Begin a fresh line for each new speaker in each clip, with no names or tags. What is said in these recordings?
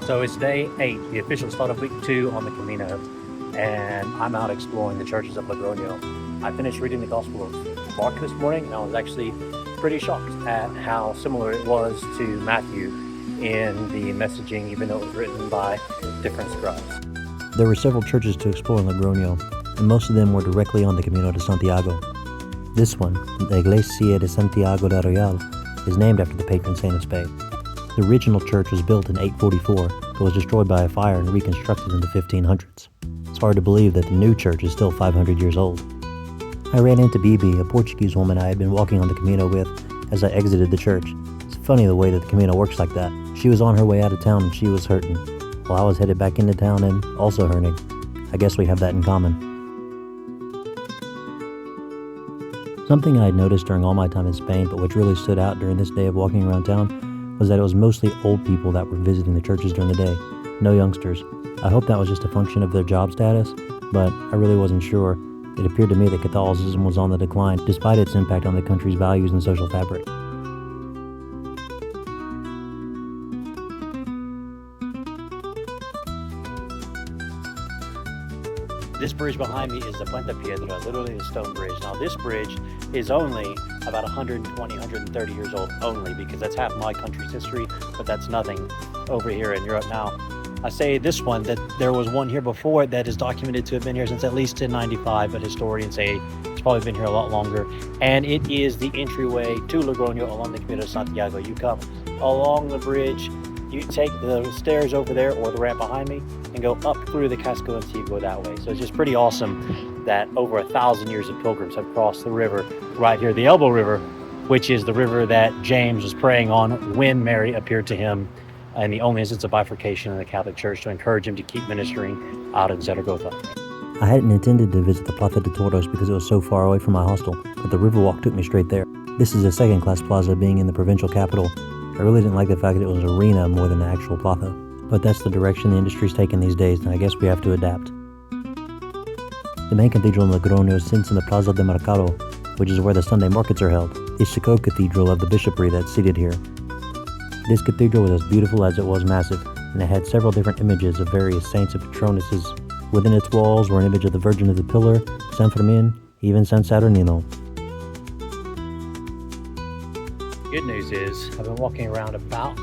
So it's day 8, the official start of week 2 on the Camino, and I'm out exploring the churches of Logroño. I finished reading the Gospel of Mark this morning, and I was actually pretty shocked at how similar it was to Matthew in the messaging, even though it was written by different scribes.
There were several churches to explore in Logroño, and most of them were directly on the Camino de Santiago. This one, the Iglesia de Santiago de Rioja, is named after the patron saint of Spain. The original church was built in 844, but was destroyed by a fire and reconstructed in the 1500s. It's hard to believe that the new church is still 500 years old. I ran into Bibi, a Portuguese woman I had been walking on the Camino with, as I exited the church. It's funny the way that the Camino works like that. She was on her way out of town and she was hurting, while I was headed back into town and also hurting. I guess we have that in common. Something I had noticed during all my time in Spain, but which really stood out during this day of walking around town, was that it was mostly old people that were visiting the churches during the day, no youngsters. I hope that was just a function of their job status, but I really wasn't sure. It appeared to me that Catholicism was on the decline, despite its impact on the country's values and social fabric.
This bridge behind me is the Puente Piedra, literally a stone bridge. Now this bridge is only about 120, 130 years old only, because that's half my country's history, but that's nothing over here in Europe. Now, I say this one, that there was one here before that is documented to have been here since at least 1095, but historians say it's probably been here a lot longer. And it is the entryway to Logroño along the Camino de Santiago. You come along the bridge, you take the stairs over there or the ramp behind me and go up through the Casco Antiguo that way. So it's just pretty awesome that over 1,000 years of pilgrims have crossed the river right here, the Elbow River, which is the river that James was praying on when Mary appeared to him, and the only instance of bifurcation in the Catholic Church, to encourage him to keep ministering out in Zaragoza.
I hadn't intended to visit the Plaza de Toros because it was so far away from my hostel, but the Riverwalk took me straight there. This is a second-class plaza, being in the provincial capital. I really didn't like the fact that it was an arena more than an actual plaza. But that's the direction the industry's taken these days, and I guess we have to adapt. The main cathedral in Logroño sits in the Plaza de Mercado, which is where the Sunday markets are held. It's the co-cathedral of the bishopry that's seated here. This cathedral was as beautiful as it was massive, and it had several different images of various saints and patronesses. Within its walls were an image of the Virgin of the Pillar, San Fermin, even San Saturnino.
Good news is I've been walking around about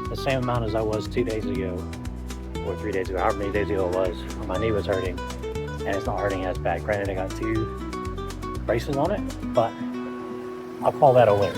the same amount as I was 2 days ago, or 3 days ago, however many days ago it was, when my knee was hurting, and it's not hurting as bad. Granted, I got 2 braces on it, but I'll call that a win.